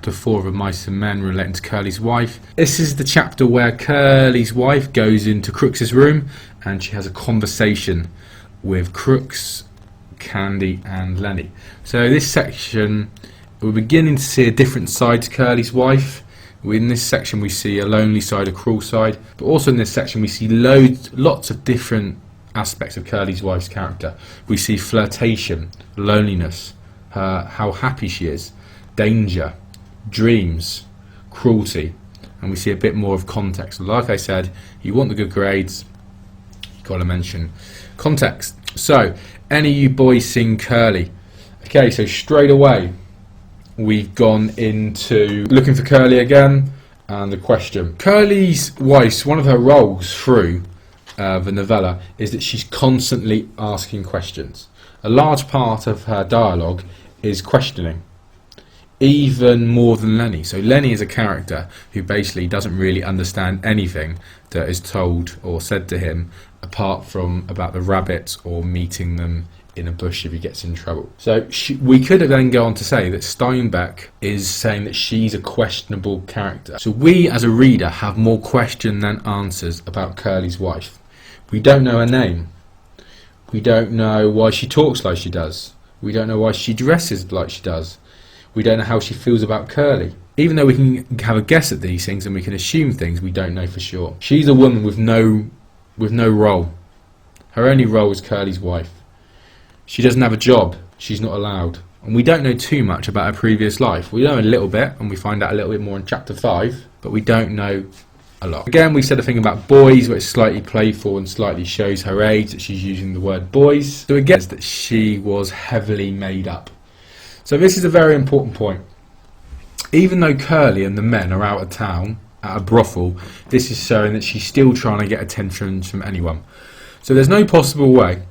chapter 4 of Mice and Men relating to Curly's wife. This is the chapter where Curly's wife goes into Crooks' room and she has a conversation with Crooks, Candy and Lenny. So this section, we're beginning to see a different side to Curly's wife. In this section we see a lonely side, a cruel side, but also in this section we see lots of different aspects of Curly's wife's character. We see flirtation, loneliness, how happy she is, danger, dreams, cruelty, and we see a bit more of context. Like I said, you want the good grades, you've got to mention context. So, any of you boys seen Curly? Okay, so straight away we've gone into looking for Curly again and the question. Curly's wife, one of her roles through the novella is that she's constantly asking questions. A large part of her dialogue is questioning, even more than Lenny. So Lenny is a character who basically doesn't really understand anything that is told or said to him apart from about the rabbits or meeting them in a bush if he gets in trouble. So we could then go on to say that Steinbeck is saying that she's a questionable character. So we as a reader have more question than answers about Curly's wife. We don't know her name. We don't know why she talks like she does. We don't know why she dresses like she does. We don't know how she feels about Curly. Even though we can have a guess at these things and we can assume things, we don't know for sure. She's a woman with no role. Her only role is Curly's wife. She doesn't have a job. She's not allowed. And we don't know too much about her previous life. We know a little bit, and we find out a little bit more in chapter 5, but we don't know a lot. Again, we said a thing about boys, where it's slightly playful and slightly shows her age, that she's using the word boys. So again, that she was heavily made up. So this is a very important point. Even though Curly and the men are out of town at a brothel, this is showing that she's still trying to get attention from anyone. So there's no possible way,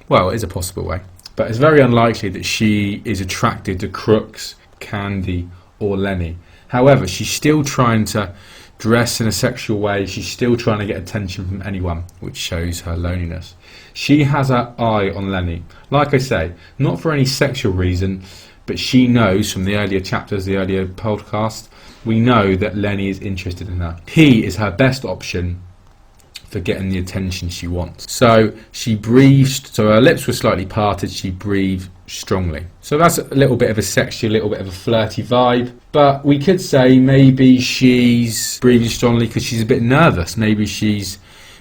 well, it is a possible way, but it's very unlikely that she is attracted to Crooks, Candy or Lenny. However, she's still trying to dress in a sexual way. She's still trying to get attention from anyone, which shows her loneliness. She has her eye on Lenny. Like I say, not for any sexual reason, but she knows from the earlier chapters, the earlier podcast, we know that Lenny is interested in her. He is her best option for getting the attention she wants. So she breathed, so her lips were slightly parted, she breathed strongly. So that's a little bit of a sexy, a little bit of a flirty vibe. But we could say maybe she's breathing strongly because she's a bit nervous. Maybe she's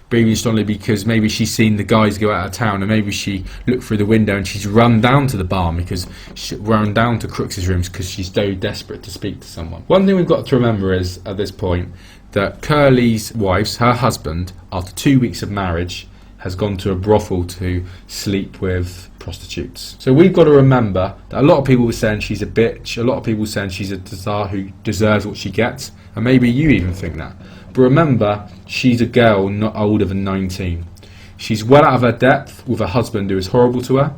breathing strongly because maybe she's seen the guys go out of town, and maybe she looked through the window and she's run down to the barn because she run down to Crooks' rooms because she's so desperate to speak to someone. One thing we've got to remember is, at this point, that Curly's wife, her husband, after 2 weeks of marriage, has gone to a brothel to sleep with prostitutes. So we've got to remember that a lot of people were saying she's a bitch, a lot of people were saying she's a czar who deserves what she gets, and maybe you even think that. But remember, she's a girl not older than 19. She's well out of her depth with a husband who is horrible to her,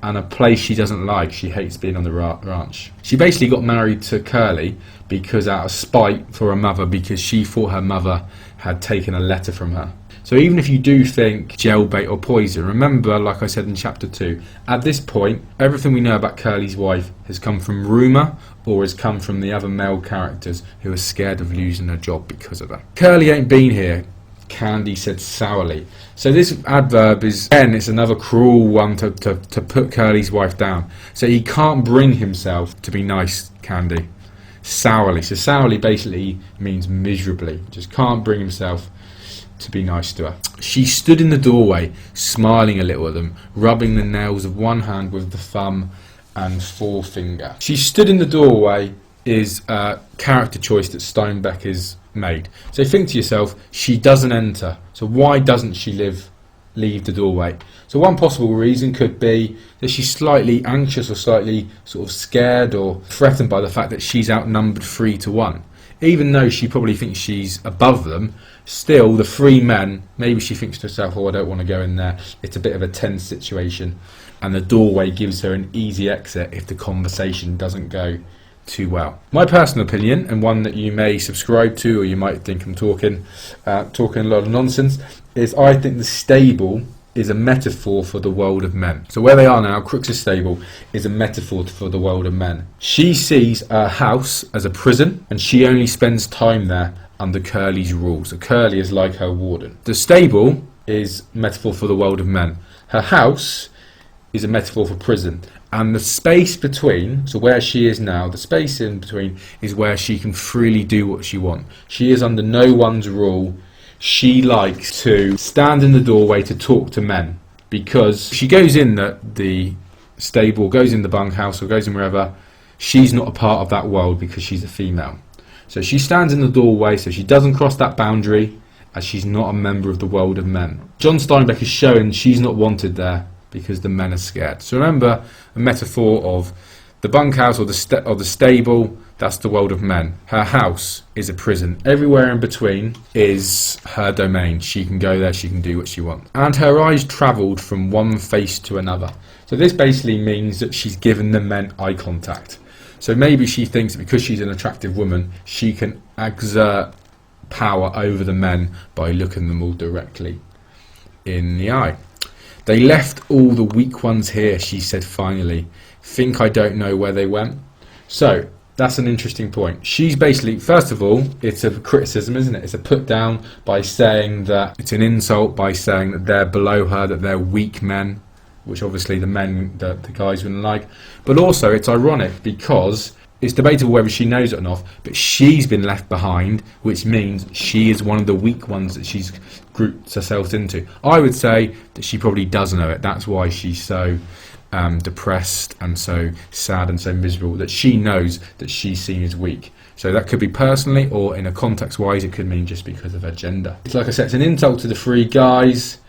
and a place she doesn't like. She hates being on the ranch. She basically got married to Curly because out of spite for her mother, because she thought her mother had taken a letter from her. So even if you do think jailbait or poison, remember, like I said in chapter 2, at this point, everything we know about Curly's wife has come from rumour or has come from the other male characters who are scared of losing their job because of her. Curly ain't been here, Candy said sourly. So this adverb is, again, it's another cruel one to put Curly's wife down. So he can't bring himself to be nice, Candy. Sourly. So sourly basically means miserably. Just can't bring himself to be nice to her. She stood in the doorway, smiling a little at them, rubbing the nails of one hand with the thumb and forefinger. She stood in the doorway is a character choice that Steinbeck has made. So think to yourself, she doesn't enter. So why doesn't she leave the doorway? So one possible reason could be that she's slightly anxious or slightly sort of scared or threatened by the fact that she's outnumbered 3-1. Even though she probably thinks she's above them, still the 3 men, maybe she thinks to herself, oh, I don't want to go in there. It's a bit of a tense situation, and the doorway gives her an easy exit if the conversation doesn't go too well. My personal opinion, and one that you may subscribe to, or you might think I'm talking a lot of nonsense, is I think the stable is a metaphor for the world of men. So where they are now, Crooks' stable, is a metaphor for the world of men. She sees her house as a prison, and she only spends time there under Curley's rules. So Curley is like her warden. The stable is a metaphor for the world of men. Her house is a metaphor for prison. And the space between, so where she is now, the space in between is where she can freely do what she wants. She is under no one's rule. She likes to stand in the doorway to talk to men, because she goes in the stable, goes in the bunkhouse, or goes in wherever. She's not a part of that world because she's a female. So she stands in the doorway, so she doesn't cross that boundary, as she's not a member of the world of men. John Steinbeck is showing she's not wanted there because the men are scared. So remember, a metaphor of the bunkhouse or the stable, that's the world of men. Her house is a prison. Everywhere in between is her domain. She can go there, she can do what she wants. And her eyes travelled from one face to another. So this basically means that she's given the men eye contact. So maybe she thinks that because she's an attractive woman, she can exert power over the men by looking them all directly in the eye. They left all the weak ones here, she said finally. Think I don't know where they went? So that's an interesting point. She's basically, first of all, it's a criticism, isn't it? It's a put down by saying that, it's an insult by saying that they're below her, that they're weak men, which obviously the guys wouldn't like. But also it's ironic because it's debatable whether she knows it or not, but she's been left behind, which means she is one of the weak ones that she's grouped herself into. I would say that she probably does know it. That's why she's so depressed and so sad and so miserable, that she knows that she's seen as weak. So that could be personally, or in a context wise, it could mean just because of her gender. It's like I said, it's an insult to the three guys.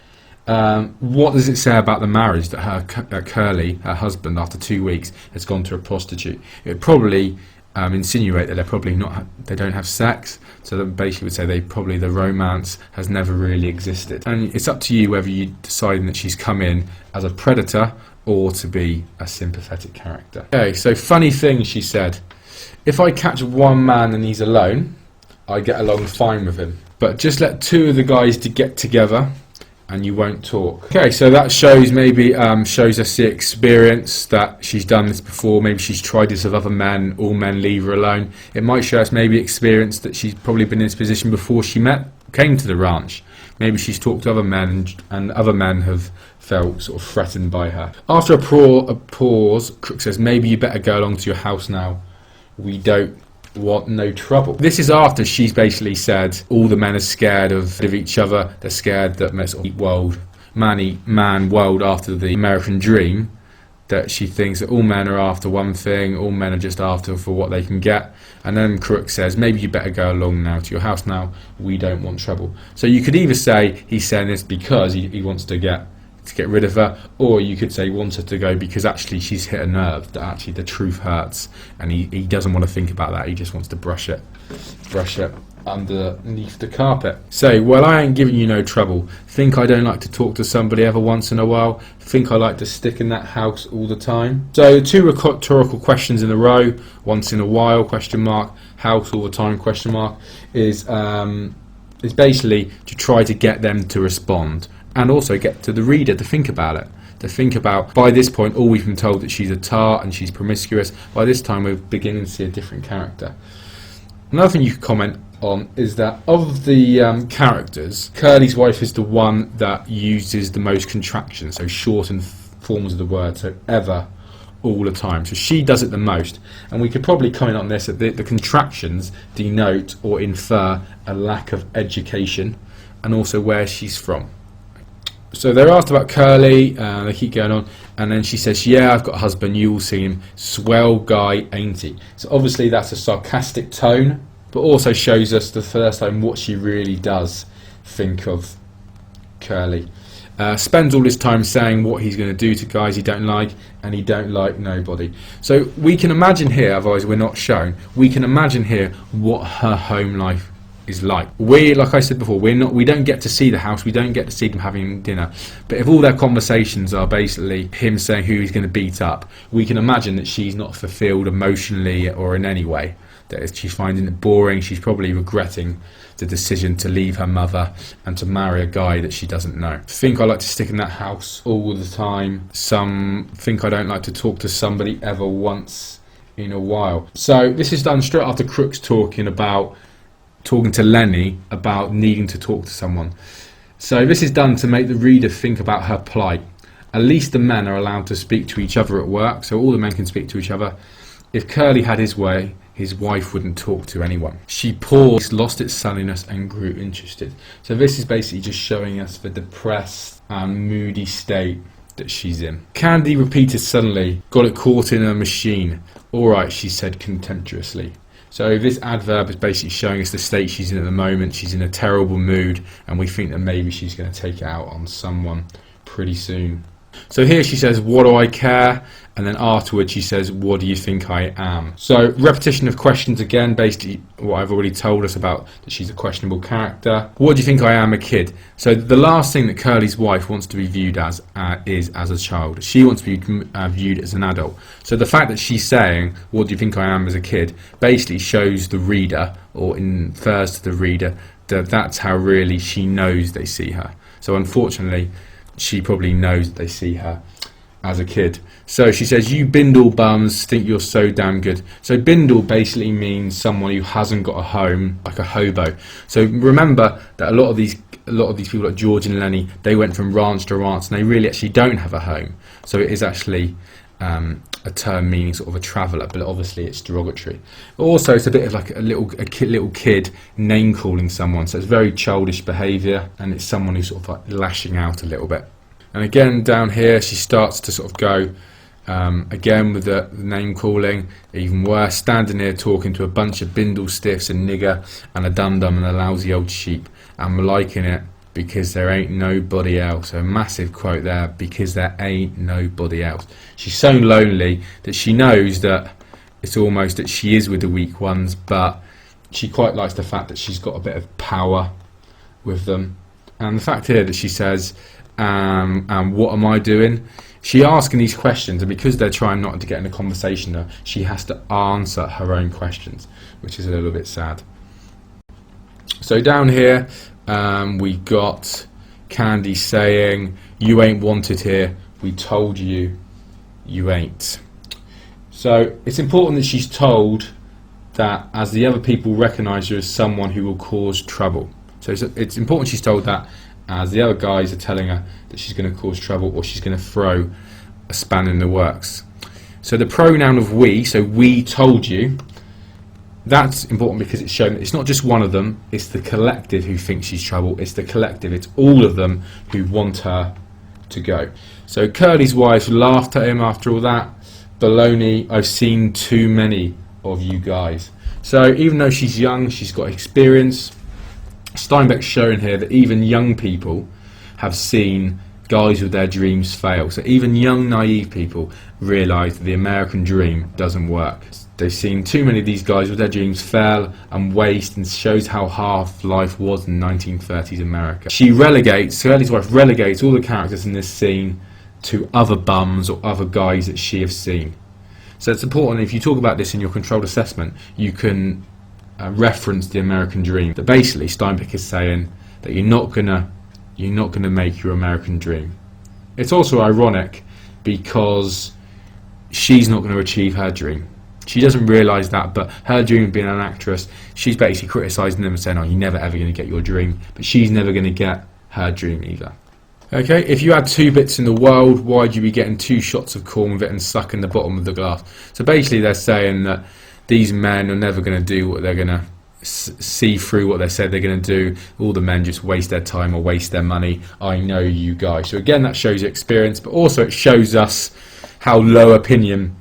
What does it say about the marriage that Curley, her husband, after 2 weeks has gone to a prostitute? It would probably insinuate that they don't have sex. So that basically would say the romance has never really existed. And it's up to you whether you decide that she's come in as a predator or to be a sympathetic character. Okay, so funny thing, she said, if I catch one man and he's alone, I get along fine with him. But just let two of the guys to get together and you won't talk. Okay, so that shows shows us the experience that she's done this before. Maybe she's tried this with other men. All men leave her alone. It might show us maybe experience that she's probably been in this position before she came to the ranch. Maybe she's talked to other men and other men have felt sort of threatened by her. After a pause, Crooks says, maybe you better go along to your house now. We don't want no trouble. This is after she's basically said all the men are scared of each other. They're scared that man world after the American dream, that she thinks that all men are after one thing, all men are just after for what they can get. And then Crooks says, maybe you better go along now to your house now, we don't want trouble. So you could either say he's saying this because he wants to get rid of her, or you could say he wants her to go because actually she's hit a nerve, that actually the truth hurts and he doesn't want to think about that, he just wants to brush it underneath the carpet. So, well, I ain't giving you no trouble. Think I don't like to talk to somebody every once in a while? Think I like to stick in that house all the time? So two rhetorical questions in a row, once in a while, question mark, house all the time, question mark, is basically to try to get them to respond, and also get to the reader to think about it. To think about, by this point, all we've been told that she's a tart and she's promiscuous. By this time, we're beginning to see a different character. Another thing you could comment on is that of the characters, Curley's wife is the one that uses the most contractions, so shortened forms of the word, so ever, all the time. So she does it the most. And we could probably comment on this, that the contractions denote or infer a lack of education and also where she's from. So they're asked about Curley, they keep going on, and then she says, yeah, I've got a husband, you all see him, swell guy, ain't he? So obviously that's a sarcastic tone, but also shows us the first time what she really does think of Curley. Spends all his time saying what he's going to do to guys he don't like, and he don't like nobody. So we can imagine here, otherwise we're not shown, we can imagine here what her home life is like. Like I said before, we don't get to see the house, we don't get to see them having dinner, but if all their conversations are basically him saying who he's going to beat up, we can imagine that she's not fulfilled emotionally or in any way. that she's finding it boring. She's probably regretting the decision to leave her mother and to marry a guy that she doesn't know. Think I like to stick in that house all the time. Some think I don't like to talk to somebody ever once in a while. So this is done straight after Crooks talking to Lenny about needing to talk to someone. So this is done to make the reader think about her plight. At least the men are allowed to speak to each other at work, so all the men can speak to each other. If Curley had his way, his wife wouldn't talk to anyone. She paused, lost its sunniness and grew interested. So this is basically just showing us the depressed and moody state that she's in. Candy repeated suddenly, got it caught in a machine. All right, she said contemptuously. So this adverb is basically showing us the state she's in at the moment. She's in a terrible mood, and we think that maybe she's going to take it out on someone pretty soon. So here she says, what do I care? And then afterwards she says, what do you think I am? So repetition of questions again, basically what I've already told us about, that she's a questionable character. What do you think I am, a kid? So the last thing that Curley's wife wants to be viewed as is as a child. She wants to be viewed as an adult. So the fact that she's saying, what do you think I am as a kid, basically shows the reader, or infers to the reader, that that's how really she knows they see her. So unfortunately, she probably knows that they see her as a kid. So she says, you bindle bums think you're so damn good. So bindle basically means someone who hasn't got a home, like a hobo. So remember that a lot of these people like George and Lenny, they went from ranch to ranch and they really actually don't have a home. So it is actually a term meaning sort of a traveller, but obviously it's derogatory. Also, it's a bit of like a little kid name calling someone, so it's very childish behaviour, and it's someone who's sort of like lashing out a little bit. And again down here she starts to sort of go again with the name calling, even worse, standing here talking to a bunch of bindle stiffs, a nigger and a dum-dum and a lousy old sheep. I'm liking it because there ain't nobody else. A massive quote there, because there ain't nobody else. She's so lonely that she knows that it's almost that she is with the weak ones, but she quite likes the fact that she's got a bit of power with them. And the fact here that she says, and what am I doing? She asking these questions, and because they're trying not to get in a conversation, she has to answer her own questions, which is a little bit sad. So down here, we got Candy saying, you ain't wanted here, we told you you ain't. So it's important that she's told that, as the other people recognise her as someone who will cause trouble. So it's important she's told that, as the other guys are telling her that she's going to cause trouble, or she's going to throw a span in the works. So the pronoun of we, so we told you, that's important because it's shown that it's not just one of them, it's the collective who thinks she's trouble, it's the collective, it's all of them who want her to go. So Curley's wife laughed at him after all that. Baloney, I've seen too many of you guys. So even though she's young, she's got experience. Steinbeck's showing here that even young people have seen guys with their dreams fail. So even young, naive people realise that the American dream doesn't work. They've seen too many of these guys with their dreams fail and waste, and shows how hard life was in 1930s America. Curley's wife relegates all the characters in this scene to other bums or other guys that she has seen. So it's important, if you talk about this in your controlled assessment, you can reference the American dream. That basically Steinbeck is saying that you're not gonna make your American dream. It's also ironic because she's not going to achieve her dream. She doesn't realise that, but her dream of being an actress, she's basically criticising them and saying, oh, you're never ever going to get your dream, but she's never going to get her dream either. Okay, if you had 2 bits in the world, why'd you be getting 2 shots of corn with it and sucking the bottom of the glass? So basically they're saying that these men are never going to do what they're going to see through what they said they're going to do. All the men just waste their time or waste their money. I know you guys. So again, that shows your experience, but also it shows us how low opinion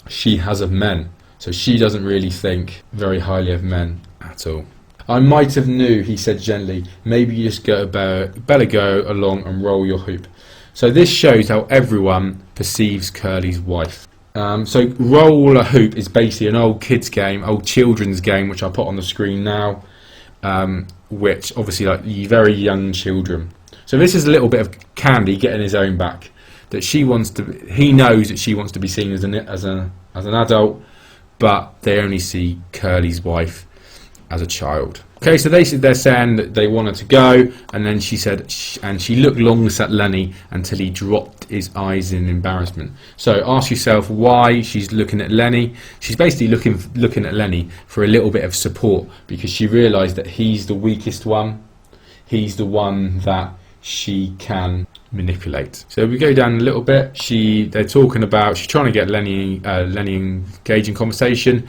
she has of men. So she doesn't really think very highly of men at all. I might have knew, he said gently. Maybe you just better go along and roll your hoop. So this shows how everyone perceives Curley's wife. So roll a hoop is basically an old kids game, old children's game, which I'll put on the screen now, which obviously like very young children. So this is a little bit of Candy getting his own back. That he knows that she wants to be seen as an adult, but they only see Curley's wife as a child. Okay, so they're saying that they want her to go, and then she said, and she looked long at Lenny until he dropped his eyes in embarrassment. So ask yourself why she's looking at Lenny. She's basically looking at Lenny for a little bit of support, because she realised that he's the weakest one. He's the one that she can manipulate. So we go down a little bit. They're talking about, she's trying to get Lenny engaged in conversation.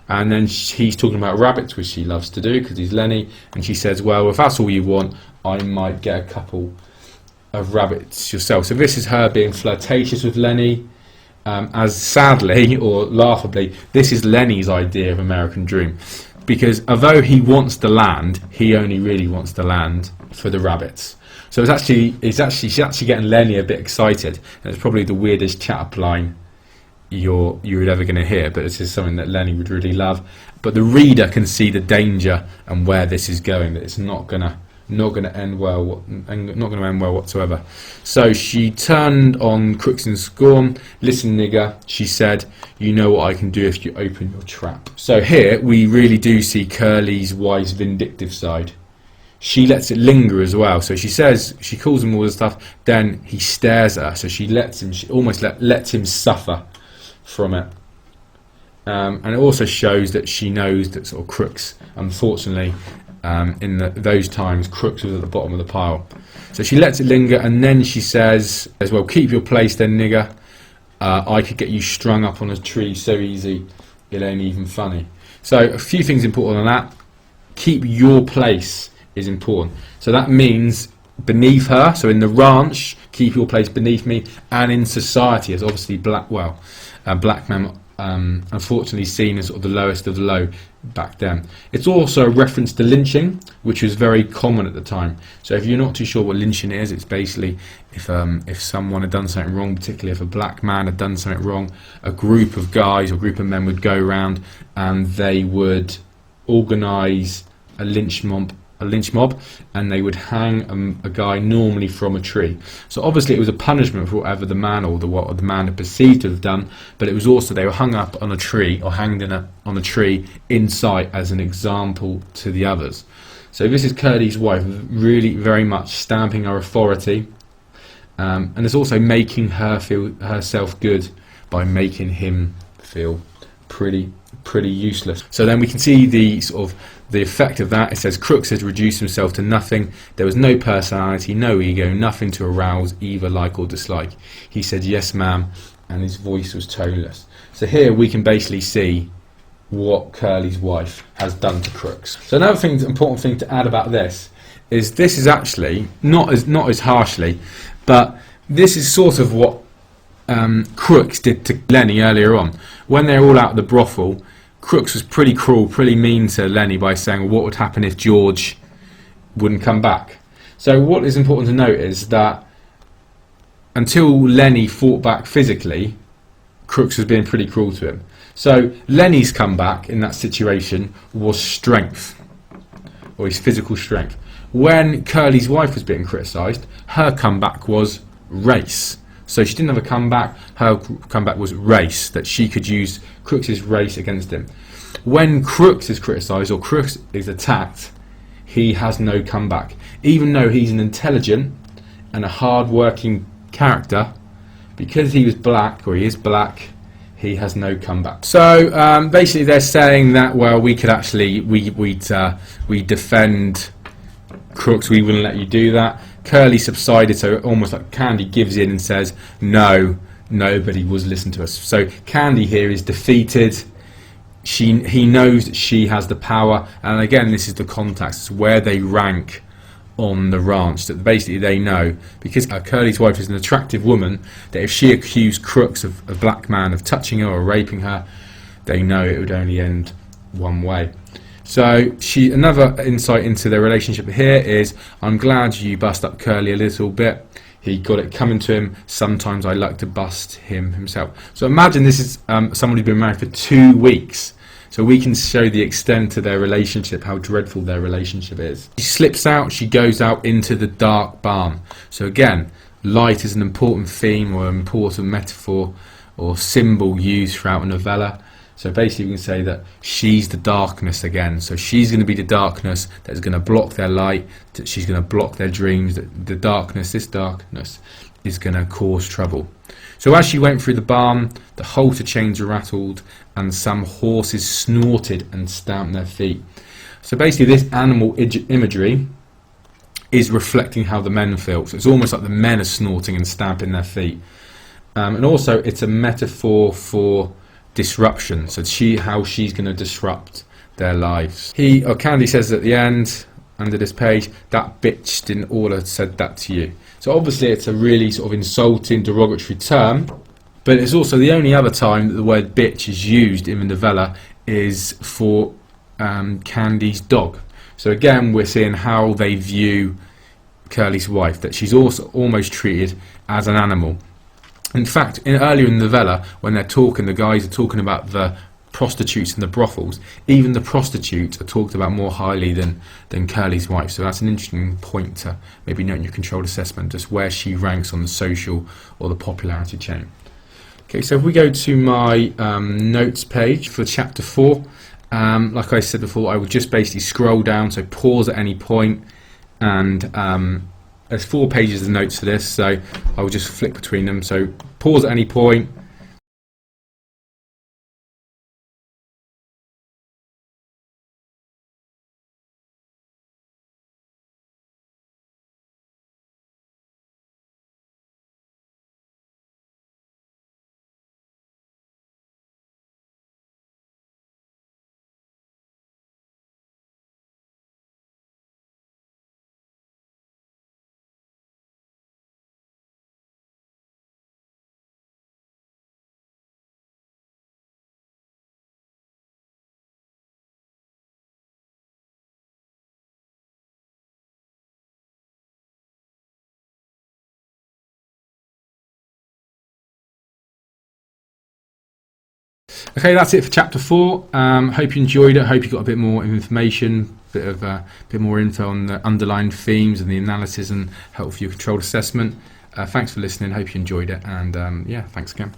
And then he's talking about rabbits, which she loves to do because he's Lenny. And she says, well, if that's all you want, I might get a couple of rabbits yourself. So this is her being flirtatious with Lenny. As sadly or laughably, this is Lenny's idea of American Dream. Because although he wants the land, he only really wants the land for the rabbits. So she's actually getting Lenny a bit excited. And it's probably the weirdest chat-up line you're ever going to hear, but this is something that Lenny would really love. But the reader can see the danger and where this is going, that it's not going to end well, and not going to end well whatsoever. So she turned on Crooks in scorn. Listen, nigger, she said, you know what I can do if you open your trap. So here we really do see Curley's wife's vindictive side. She lets it linger as well. So she says, she calls him all this stuff, then he stares at her, so she almost lets him suffer from it. And it also shows that she knows that sort of Crooks, unfortunately, in those times, Crooks was at the bottom of the pile. So she lets it linger, and then she says as well, keep your place then, nigger. I could get you strung up on a tree so easy, it ain't even funny. So a few things important on that. Keep your place is important. So that means beneath her, so in the ranch, keep your place beneath me, and in society as obviously black men unfortunately seen as sort of the lowest of the low back then. It's also a reference to lynching, which was very common at the time. So if you're not too sure what lynching is, it's basically if someone had done something wrong, particularly if a black man had done something wrong, a group of guys or group of men would go around and they would organise a lynch mob, and they would hang a guy normally from a tree. So obviously it was a punishment for whatever the man or what the man had perceived to have done, but it was also they were hung up on a tree or hanged on a tree in sight as an example to the others. So this is Curley's wife really very much stamping her authority, and it's also making her feel herself good by making him feel pretty useless. So then we can see the effect of that. It says Crooks has reduced himself to nothing. There was no personality, no ego, nothing to arouse either like or dislike. He said yes ma'am, and his voice was toneless. So here we can basically see what Curley's wife has done to Crooks. So another important thing to add about this is actually not as harshly, but this is sort of what Crooks did to Lenny earlier on. When they're all out at the brothel, Crooks was pretty cruel, pretty mean to Lenny by saying, well, what would happen if George wouldn't come back? So what is important to note is that until Lenny fought back physically, Crooks was being pretty cruel to him. So Lenny's comeback in that situation was strength, or his physical strength. When Curley's wife was being criticised, her comeback was race. So she didn't have a comeback, her comeback was race, that she could use Crooks' race against him. When Crooks is criticised or Crooks is attacked, he has no comeback. Even though he's an intelligent and a hard-working character, because he was black, or he is black, he has no comeback. So basically they're saying that, well, we could actually, we defend Crooks, we wouldn't let you do that. Curley subsided, so almost like Candy gives in and says, no, nobody was listening to us. So Candy here is defeated. He knows that she has the power, and again, this is the context, it's where they rank on the ranch, that basically they know, because Curley's wife is an attractive woman, that if she accused Crooks of a black man of touching her or raping her, they know it would only end one way. So another insight into their relationship here is, I'm glad you bust up Curley a little bit. He got it coming to him. Sometimes I like to bust him himself. So imagine this is someone who's been married for 2 weeks. So we can show the extent of their relationship, how dreadful their relationship is. She slips out, she goes out into the dark barn. So again, light is an important theme or important metaphor or symbol used throughout a novella. So basically we can say that she's the darkness again. So she's going to be the darkness that's going to block their light, that she's going to block their dreams, that the darkness, this darkness, is going to cause trouble. So as she went through the barn, the halter chains were rattled and some horses snorted and stamped their feet. So basically this animal imagery is reflecting how the men feel. So it's almost like the men are snorting and stamping their feet. And also it's a metaphor for disruption. So how she's going to disrupt their lives. Candy says at the end, under this page, that bitch didn't order said that to you. So obviously it's a really sort of insulting, derogatory term, but it's also the only other time that the word bitch is used in the novella is for Candy's dog. So again, we're seeing how they view Curley's wife, that she's also almost treated as an animal. In fact, earlier in the novella, when they're talking, the guys are talking about the prostitutes and the brothels. Even the prostitutes are talked about more highly than Curley's wife. So that's an interesting point to maybe note in your controlled assessment, just where she ranks on the social or the popularity chain. Okay, so if we go to my notes page for chapter 4, like I said before, I would just basically scroll down, so pause at any point, and there's 4 pages of notes for this, so I will just flick between them. So pause at any point. Okay, that's it for chapter 4. Hope you enjoyed it. Hope you got a bit more information, bit more info on the underlying themes and the analysis, and help for your controlled assessment. Thanks for listening. Hope you enjoyed it, and yeah, thanks again.